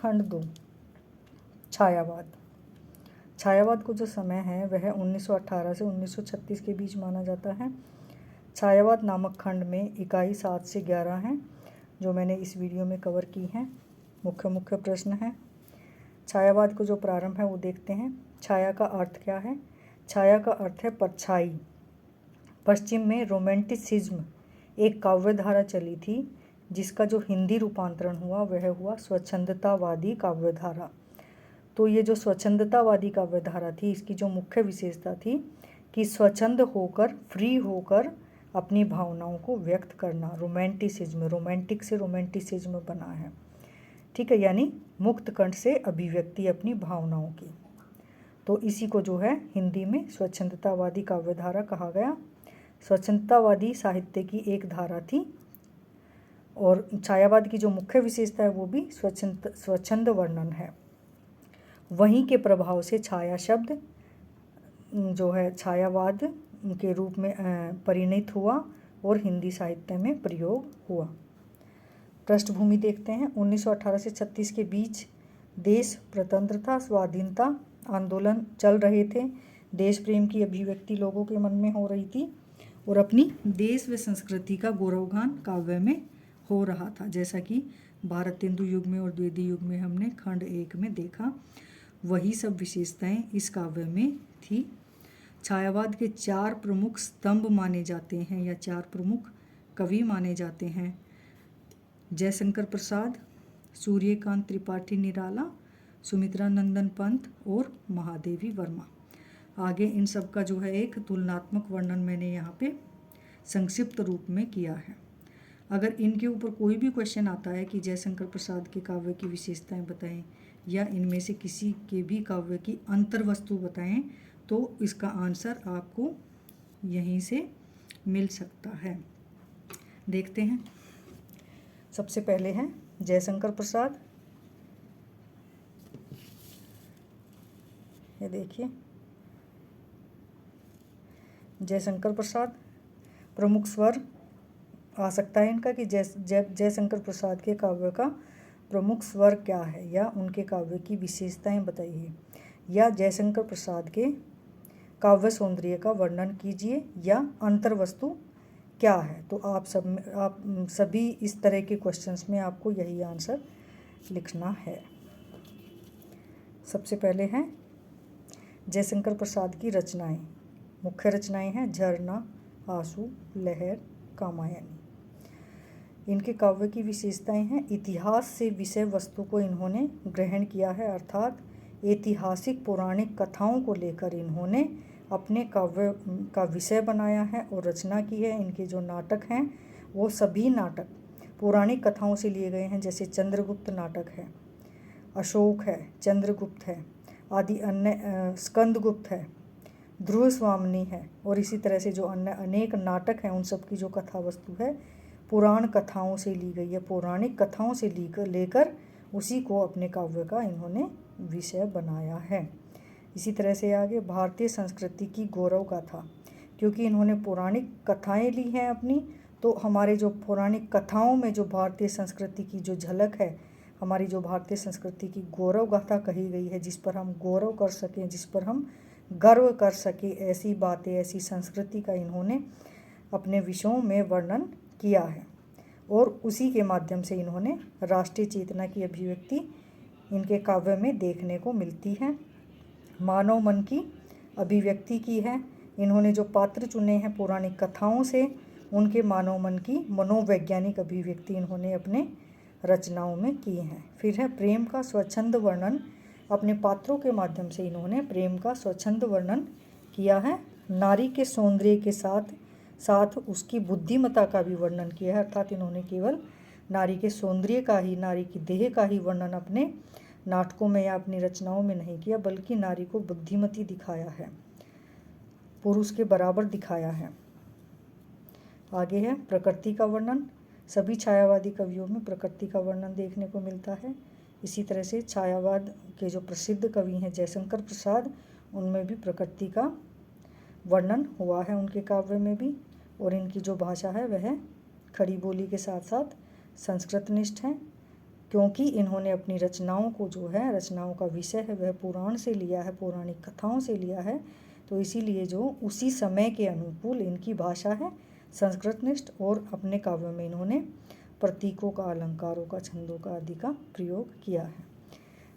खंड 2 छायावाद। छायावाद को जो समय है वह 1918 से 1936 के बीच माना जाता है। छायावाद नामक खंड में इकाई 7 से 11 हैं जो मैंने इस वीडियो में कवर की हैं। मुख्य प्रश्न हैं। छायावाद को जो प्रारंभ है वो देखते हैं। छाया का अर्थ क्या है? छाया का अर्थ है परछाई। पश्चिम में रोमांटिसिज्म एक काव्यधारा चली थी जिसका जो हिंदी रूपांतरण हुआ वह हुआ स्वच्छंदतावादी काव्यधारा। तो ये जो स्वच्छंदतावादी काव्यधारा थी इसकी जो मुख्य विशेषता थी कि स्वच्छंद होकर, फ्री होकर अपनी भावनाओं को व्यक्त करना। रोमांटिसिज्म, रोमांटिक से रोमांटिसिज्म बना है, ठीक है, यानी मुक्त कंठ से अभिव्यक्ति अपनी भावनाओं की। तो इसी को जो है हिंदी में स्वच्छंदतावादी काव्यधारा कहा गया। स्वच्छंदतावादी साहित्य की एक धारा थी और छायावाद की जो मुख्य विशेषता है वो भी स्वच्छंद वर्णन है। वहीं के प्रभाव से छाया शब्द जो है छायावाद के रूप में परिणत हुआ और हिंदी साहित्य में प्रयोग हुआ। पृष्ठभूमि देखते हैं। 1918 से 36 के बीच देश स्वतंत्रता स्वाधीनता आंदोलन चल रहे थे। देश प्रेम की अभिव्यक्ति लोगों के मन में हो रही थी और अपनी देश व संस्कृति का गौरवगान काव्य में हो रहा था, जैसा कि भारतेंदु युग में और द्विवेदी युग में हमने खंड 1 में देखा। वही सब विशेषताएं इस काव्य में थी। छायावाद के 4 प्रमुख स्तंभ माने जाते हैं या 4 प्रमुख कवि माने जाते हैं। जयशंकर प्रसाद, सूर्यकांत त्रिपाठी निराला, सुमित्रा नंदन पंत और महादेवी वर्मा। आगे इन सब का जो है एक तुलनात्मक वर्णन मैंने यहाँ पे संक्षिप्त रूप में किया है। अगर इनके ऊपर कोई भी क्वेश्चन आता है कि जयशंकर प्रसाद के काव्य की विशेषताएं बताएं या इनमें से किसी के भी काव्य की अंतर्वस्तु बताएं तो इसका आंसर आपको यहीं से मिल सकता है। देखते हैं। सबसे पहले है जयशंकर प्रसाद। ये देखिए, जयशंकर प्रसाद प्रमुख स्वर आ सकता है इनका कि जयशंकर प्रसाद के काव्य का प्रमुख स्वर क्या है या उनके काव्य की विशेषताएं बताइए या जयशंकर प्रसाद के काव्य सौंदर्य का वर्णन कीजिए या अंतर्वस्तु क्या है। तो आप सभी इस तरह के क्वेश्चंस में आपको यही आंसर लिखना है। सबसे पहले हैं जयशंकर प्रसाद की रचनाएं। मुख्य रचनाएं हैं झरना, आंसू, लहर, कामायनी। इनके काव्य की विशेषताएं हैं इतिहास से विषय वस्तु को इन्होंने ग्रहण किया है, अर्थात ऐतिहासिक पौराणिक कथाओं को लेकर इन्होंने अपने काव्य का विषय बनाया है और रचना की है। इनके जो नाटक हैं वो सभी नाटक पौराणिक कथाओं से लिए गए हैं, जैसे चंद्रगुप्त नाटक है, अशोक है, चंद्रगुप्त है, आदि अन्य स्कंदगुप्त है, ध्रुव स्वामिनी है और इसी तरह से जो अन्य अनेक नाटक हैं उन सब की जो कथा वस्तु है पुराण कथाओं से ली गई है, पौराणिक कथाओं से लेकर उसी को अपने काव्य का इन्होंने विषय बनाया है। इसी तरह से आगे भारतीय संस्कृति की गौरव गाथा, क्योंकि इन्होंने पौराणिक कथाएं ली हैं अपनी, तो हमारे जो पौराणिक कथाओं में जो भारतीय संस्कृति की जो झलक है, हमारी जो भारतीय संस्कृति की गौरव गाथा कही गई है, जिस पर हम गौरव कर सकें, जिस पर हम गर्व कर सकें, ऐसी बातें, ऐसी संस्कृति का इन्होंने अपने विषयों में वर्णन किया है और उसी के माध्यम से इन्होंने राष्ट्रीय चेतना की अभिव्यक्ति इनके काव्य में देखने को मिलती है। मानव मन की अभिव्यक्ति की है। इन्होंने जो पात्र चुने हैं पौराणिक कथाओं से, उनके मानव मन की मनोवैज्ञानिक अभिव्यक्ति इन्होंने अपने रचनाओं में की है। फिर है प्रेम का स्वच्छंद वर्णन। अपने पात्रों के माध्यम से इन्होंने प्रेम का स्वच्छंद वर्णन किया है। नारी के सौंदर्य के साथ साथ उसकी बुद्धिमत्ता का भी वर्णन किया है, अर्थात इन्होंने केवल नारी के सौंदर्य का ही, नारी की देह का ही वर्णन अपने नाटकों में या अपनी रचनाओं में नहीं किया, बल्कि नारी को बुद्धिमती दिखाया है, पुरुष के बराबर दिखाया है। आगे है प्रकृति का वर्णन। सभी छायावादी कवियों में प्रकृति का वर्णन देखने को मिलता है। इसी तरह से छायावाद के जो प्रसिद्ध कवि हैं जयशंकर प्रसाद, उनमें भी प्रकृति का वर्णन हुआ है उनके काव्य में भी। और इनकी जो भाषा है वह खड़ी बोली के साथ साथ संस्कृतनिष्ठ है, क्योंकि इन्होंने अपनी रचनाओं को जो है, रचनाओं का विषय है वह पुराण से लिया है, पौराणिक कथाओं से लिया है, तो इसीलिए जो उसी समय के अनुकूल इनकी भाषा है संस्कृतनिष्ठ, और अपने काव्य में इन्होंने प्रतीकों का, अलंकारों का, छंदों का आदि का प्रयोग किया है।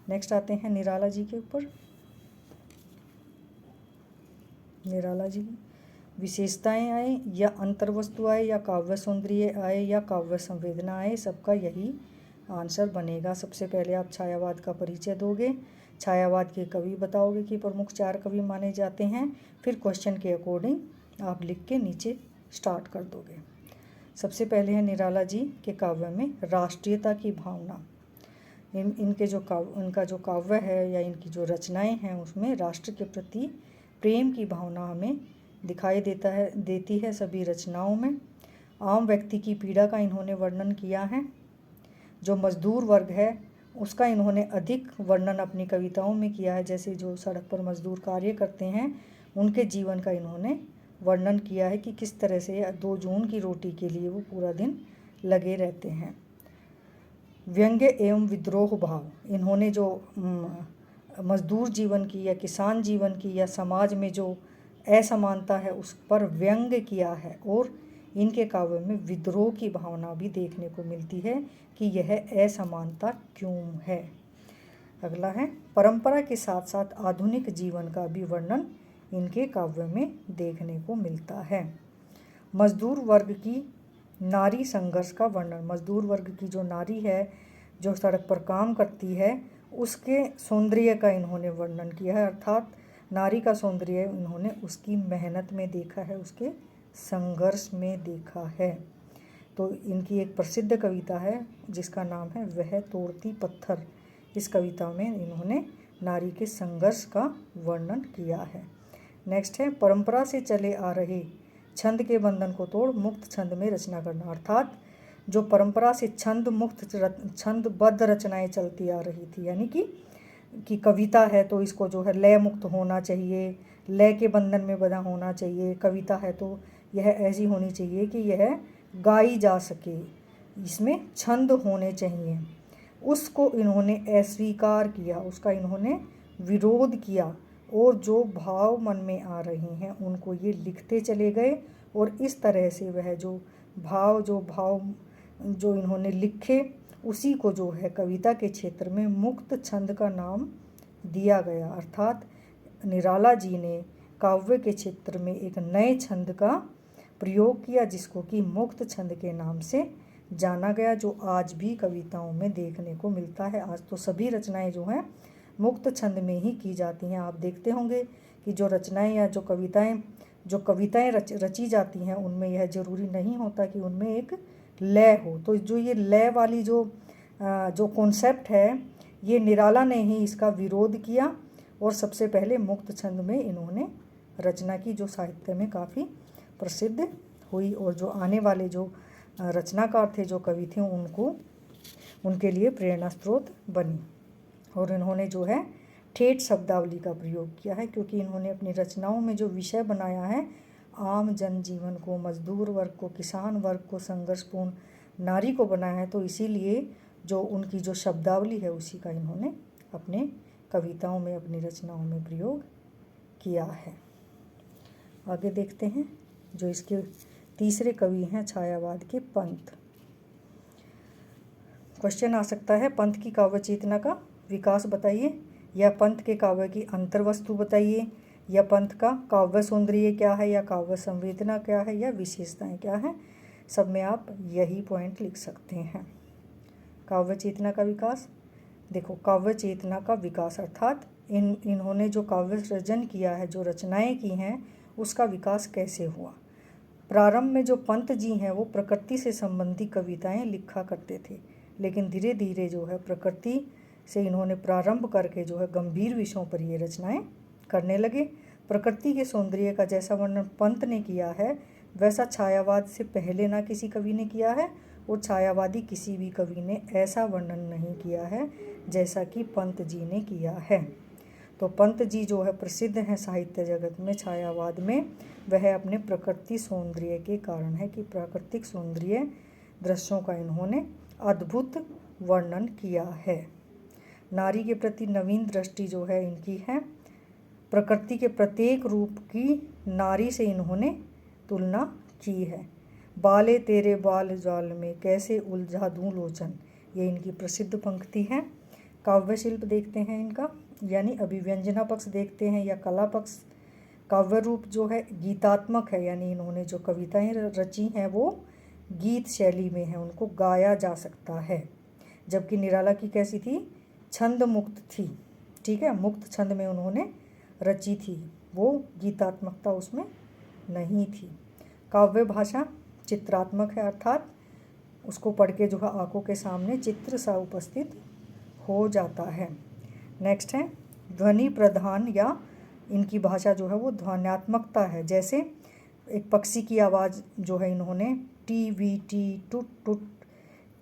नेक्स्ट आते हैं निराला जी के ऊपर। निराला जी विशेषताएं आए या अंतर्वस्तु आए या काव्य सौंदर्य आए या काव्य संवेदना आए, सबका यही आंसर बनेगा। सबसे पहले आप छायावाद का परिचय दोगे, छायावाद के कवि बताओगे कि प्रमुख 4 कवि माने जाते हैं, फिर क्वेश्चन के अकॉर्डिंग आप लिख के नीचे स्टार्ट कर दोगे। सबसे पहले है निराला जी के काव्य में राष्ट्रीयता की भावना। इनके जो इनका जो काव्य है या इनकी जो रचनाएं हैं उसमें राष्ट्र के प्रति प्रेम की भावना हमें दिखाई देती है सभी रचनाओं में। आम व्यक्ति की पीड़ा का इन्होंने वर्णन किया है। जो मजदूर वर्ग है उसका इन्होंने अधिक वर्णन अपनी कविताओं में किया है, जैसे जो सड़क पर मजदूर कार्य करते हैं उनके जीवन का इन्होंने वर्णन किया है कि किस तरह से 2 जून की रोटी के लिए वो पूरा दिन लगे रहते हैं। व्यंग्य एवं विद्रोह भाव, इन्होंने जो मजदूर जीवन की या किसान जीवन की या समाज में जो असमानता है उस पर व्यंग्य किया है, और इनके काव्य में विद्रोह की भावना भी देखने को मिलती है कि यह असमानता क्यों है। अगला है परंपरा के साथ साथ आधुनिक जीवन का भी वर्णन इनके काव्य में देखने को मिलता है। मजदूर वर्ग की नारी संघर्ष का वर्णन, मजदूर वर्ग की जो नारी है जो सड़क पर काम करती है उसके सौंदर्य का इन्होंने वर्णन किया है, अर्थात नारी का सौंदर्य इन्होंने उसकी मेहनत में देखा है, उसके संघर्ष में देखा है। तो इनकी एक प्रसिद्ध कविता है जिसका नाम है वह तोड़ती पत्थर। इस कविता में इन्होंने नारी के संघर्ष का वर्णन किया है। नेक्स्ट है परंपरा से चले आ रहे छंद के बंधन को तोड़ मुक्त छंद में रचना करना, अर्थात जो परंपरा से छंदबद्ध रचनाएं चलती आ रही थी, यानी कि कविता है तो इसको जो है लय मुक्त होना चाहिए, लय के बंधन में बंधा होना चाहिए, कविता है तो यह ऐसी होनी चाहिए कि यह गाई जा सके, इसमें छंद होने चाहिए, उसको इन्होंने अस्वीकार किया, उसका इन्होंने विरोध किया, और जो भाव मन में आ रहे हैं उनको ये लिखते चले गए, और इस तरह से वह जो भाव जो इन्होंने लिखे उसी को जो है कविता के क्षेत्र में मुक्त छंद का नाम दिया गया, अर्थात निराला जी ने काव्य के क्षेत्र में एक नए छंद का प्रयोग किया जिसको कि मुक्त छंद के नाम से जाना गया, जो आज भी कविताओं में देखने को मिलता है। आज तो सभी रचनाएं जो हैं मुक्त छंद में ही की जाती हैं। आप देखते होंगे कि जो रचनाएं या जो कविताएं रची जाती हैं उनमें यह जरूरी नहीं होता कि उनमें एक लय हो। तो जो ये लय वाली जो कॉन्सेप्ट है ये निराला ने ही इसका विरोध किया, और सबसे पहले मुक्त छंद में इन्होंने रचना की, जो साहित्य में काफ़ी प्रसिद्ध हुई, और जो आने वाले जो रचनाकार थे, जो कवि थे, उनके लिए प्रेरणा स्रोत बनी। और इन्होंने जो है ठेठ शब्दावली का प्रयोग किया है, क्योंकि इन्होंने अपनी रचनाओं में जो विषय बनाया है आम जनजीवन को, मजदूर वर्ग को, किसान वर्ग को, संघर्षपूर्ण नारी को बनाया है, तो इसीलिए जो उनकी जो शब्दावली है उसी का इन्होंने अपने कविताओं में, अपनी रचनाओं में प्रयोग किया है। आगे देखते हैं जो इसके तीसरे कवि हैं छायावाद के पंत। क्वेश्चन आ सकता है पंत की काव्य चेतना का विकास बताइए, या पंत के काव्य की अंतर्वस्तु बताइए, या पंत का काव्य सौंदर्य क्या है, या काव्य संवेदना क्या है, या विशेषताएं क्या हैं। सब में आप यही पॉइंट लिख सकते हैं। काव्य चेतना का विकास, देखो काव्य चेतना का विकास अर्थात इन्होंने जो काव्य सृजन किया है, जो रचनाएं की हैं, उसका विकास कैसे हुआ। प्रारंभ में जो पंत जी हैं वो प्रकृति से संबंधित कविताएं लिखा करते थे, लेकिन धीरे धीरे जो है प्रकृति से इन्होंने प्रारंभ करके जो है गंभीर विषयों पर ये रचनाएं करने लगे। प्रकृति के सौंदर्य का जैसा वर्णन पंत ने किया है वैसा छायावाद से पहले ना किसी कवि ने किया है, और छायावादी किसी भी कवि ने ऐसा वर्णन नहीं किया है जैसा कि पंत जी ने किया है। तो पंत जी जो है प्रसिद्ध हैं साहित्य जगत में छायावाद में, वह अपने प्रकृति सौंदर्य के कारण है कि प्राकृतिक सौंदर्य दृश्यों का इन्होंने अद्भुत वर्णन किया है। नारी के प्रति नवीन दृष्टि जो है इनकी है। प्रकृति के प्रत्येक रूप की नारी से इन्होंने तुलना की है। बाले तेरे बाल जाल में कैसे उलझा दूं लोचन, ये इनकी प्रसिद्ध पंक्ति है। काव्य शिल्प देखते हैं इनका, यानी अभिव्यंजना पक्ष देखते हैं या कला पक्ष। काव्य रूप जो है गीतात्मक है, यानी इन्होंने जो कविताएं रची हैं वो गीत शैली में है, उनको गाया जा सकता है। जबकि निराला की कैसी थी, छंद मुक्त थी, ठीक है, मुक्त छंद में उन्होंने रची थी, वो गीतात्मकता उसमें नहीं थी। काव्य भाषा चित्रात्मक है, अर्थात उसको पढ़ के जो है आंखों के सामने चित्र सा उपस्थित हो जाता है। नेक्स्ट है ध्वनि प्रधान, या इनकी भाषा जो है वो ध्वन्यात्मकता है। जैसे एक पक्षी की आवाज़ जो है इन्होंने टी वी टी टुट टुट,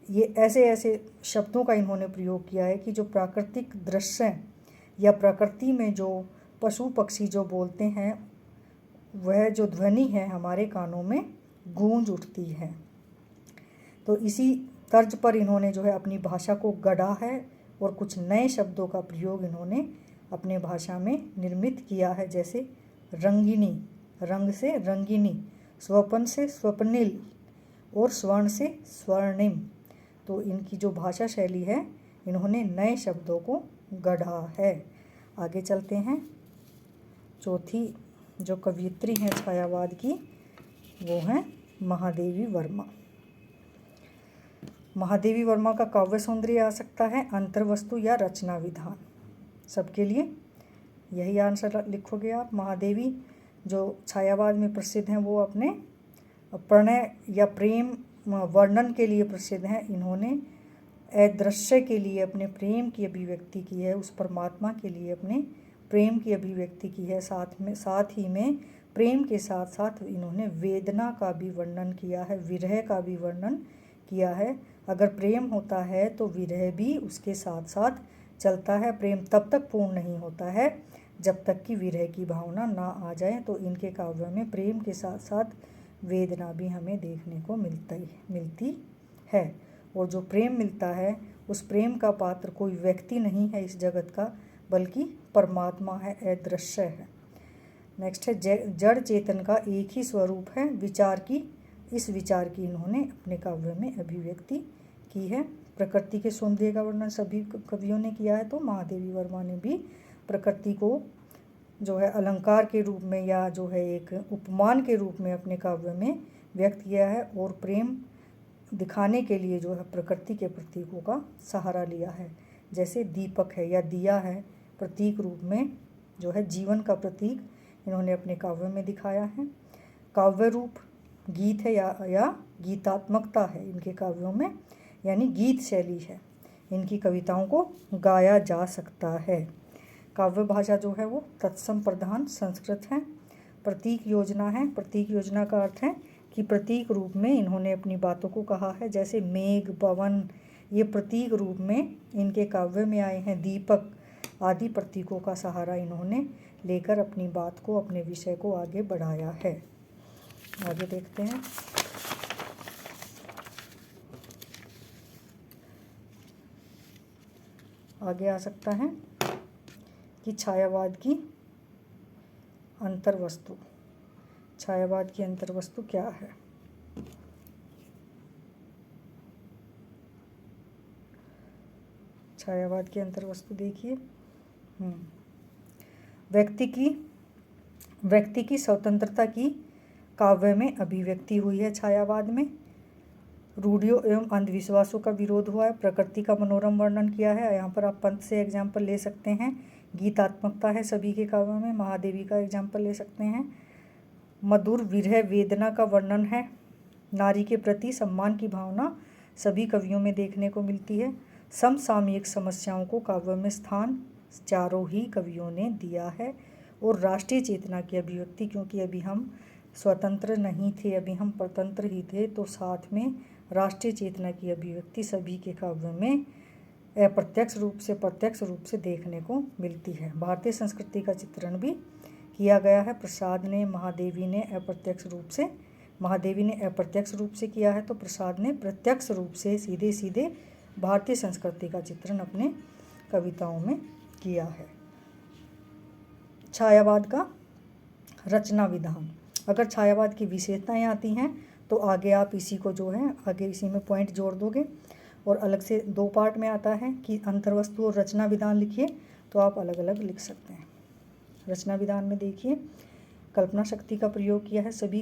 ये ऐसे ऐसे शब्दों का इन्होंने प्रयोग किया है कि जो प्राकृतिक दृश्य या प्रकृति में जो पशु पक्षी जो बोलते हैं वह जो ध्वनि है हमारे कानों में गूंज उठती है। तो इसी तर्ज पर इन्होंने जो है अपनी भाषा को गढ़ा है और कुछ नए शब्दों का प्रयोग इन्होंने अपने भाषा में निर्मित किया है। जैसे रंगिनी, रंग से रंगिनी, स्वपन से स्वप्निल और स्वर्ण से स्वर्णिम। तो इनकी जो भाषा शैली है इन्होंने नए शब्दों को गढ़ा है। आगे चलते हैं। चौथी जो कवयित्री हैं छायावाद की वो हैं महादेवी वर्मा। महादेवी वर्मा का काव्य सौंदर्य आ सकता है अंतर्वस्तु या रचना विधान। सबके लिए यही आंसर लिखोगे आप। महादेवी जो छायावाद में प्रसिद्ध हैं वो अपने प्रणय या प्रेम वर्णन के लिए प्रसिद्ध हैं। इन्होंने अदृश्य के लिए अपने प्रेम की अभिव्यक्ति की है, उस परमात्मा के लिए अपने प्रेम की अभिव्यक्ति की है। साथ ही में प्रेम के साथ साथ इन्होंने वेदना का भी वर्णन किया है, विरह का भी वर्णन किया है। अगर प्रेम होता है तो विरह भी उसके साथ साथ चलता है। प्रेम तब तक पूर्ण नहीं होता है जब तक कि विरह की भावना ना आ जाए। तो इनके काव्य में प्रेम के साथ साथ वेदना भी हमें देखने को मिलती है। और जो प्रेम मिलता है उस प्रेम का पात्र कोई व्यक्ति नहीं है इस जगत का, बल्कि परमात्मा है, अदृश्य है। नेक्स्ट है जड़ चेतन का एक ही स्वरूप है विचार की, इस विचार की इन्होंने अपने काव्य में अभिव्यक्ति की है। प्रकृति के सौंदर्य का वर्णन सभी कवियों ने किया है, तो महादेवी वर्मा ने भी प्रकृति को जो है अलंकार के रूप में या जो है एक उपमान के रूप में अपने काव्य में व्यक्त किया है। और प्रेम दिखाने के लिए जो है प्रकृति के प्रतीकों का सहारा लिया है। जैसे दीपक है या दिया है, प्रतीक रूप में जो है जीवन का प्रतीक इन्होंने अपने काव्य में दिखाया है। काव्य रूप गीत है या गीतात्मकता है इनके काव्यों में, यानी गीत शैली है। इनकी कविताओं को गाया जा सकता है। काव्य भाषा जो है वो तत्सम प्रधान संस्कृत है। प्रतीक योजना है, प्रतीक योजना का अर्थ है कि प्रतीक रूप में इन्होंने अपनी बातों को कहा है। जैसे मेघ, पवन, ये प्रतीक रूप में इनके काव्य में आए हैं। दीपक आदि प्रतीकों का सहारा इन्होंने लेकर अपनी बात को, अपने विषय को आगे बढ़ाया है। आगे देखते हैं। आगे आ सकता है कि छायावाद की अंतर्वस्तु। छायावाद की अंतर्वस्तु क्या है? छायावाद की अंतर्वस्तु देखिए, व्यक्ति की स्वतंत्रता की काव्य में अभिव्यक्ति हुई है। छायावाद में रूढ़ियों एवं अंधविश्वासों का विरोध हुआ है। प्रकृति का मनोरम वर्णन किया है। यहाँ पर आप पंत से एग्जाम्पल ले सकते हैं। गीतात्मकता है सभी के काव्यों में। महादेवी का एग्जाम्पल ले सकते हैं। मधुर विरह वेदना का वर्णन है। नारी के प्रति सम्मान की भावना सभी कवियों में देखने को मिलती है। समसामयिक समस्याओं को काव्य में स्थान चारों ही कवियों ने दिया है। और राष्ट्रीय चेतना की अभिव्यक्ति, क्योंकि अभी हम स्वतंत्र नहीं थे, अभी हम परतंत्र ही थे, तो साथ में राष्ट्रीय चेतना की अभिव्यक्ति सभी के काव्यों में अप्रत्यक्ष रूप से प्रत्यक्ष रूप से देखने को मिलती है। भारतीय संस्कृति का चित्रण भी किया गया है। प्रसाद ने, महादेवी ने अप्रत्यक्ष रूप से किया है, तो प्रसाद ने प्रत्यक्ष रूप से सीधे सीधे भारतीय संस्कृति का चित्रण अपने कविताओं में किया है। छायावाद का रचना विधान। अगर छायावाद की विशेषताएं आती हैं तो आगे आप इसी को जो है आगे इसी में पॉइंट जोड़ दोगे, और अलग से 2 पार्ट में आता है कि अंतर्वस्तु और रचना विधान लिखिए, तो आप अलग अलग लिख सकते हैं। रचना विधान में देखिए, कल्पना शक्ति का प्रयोग किया है, सभी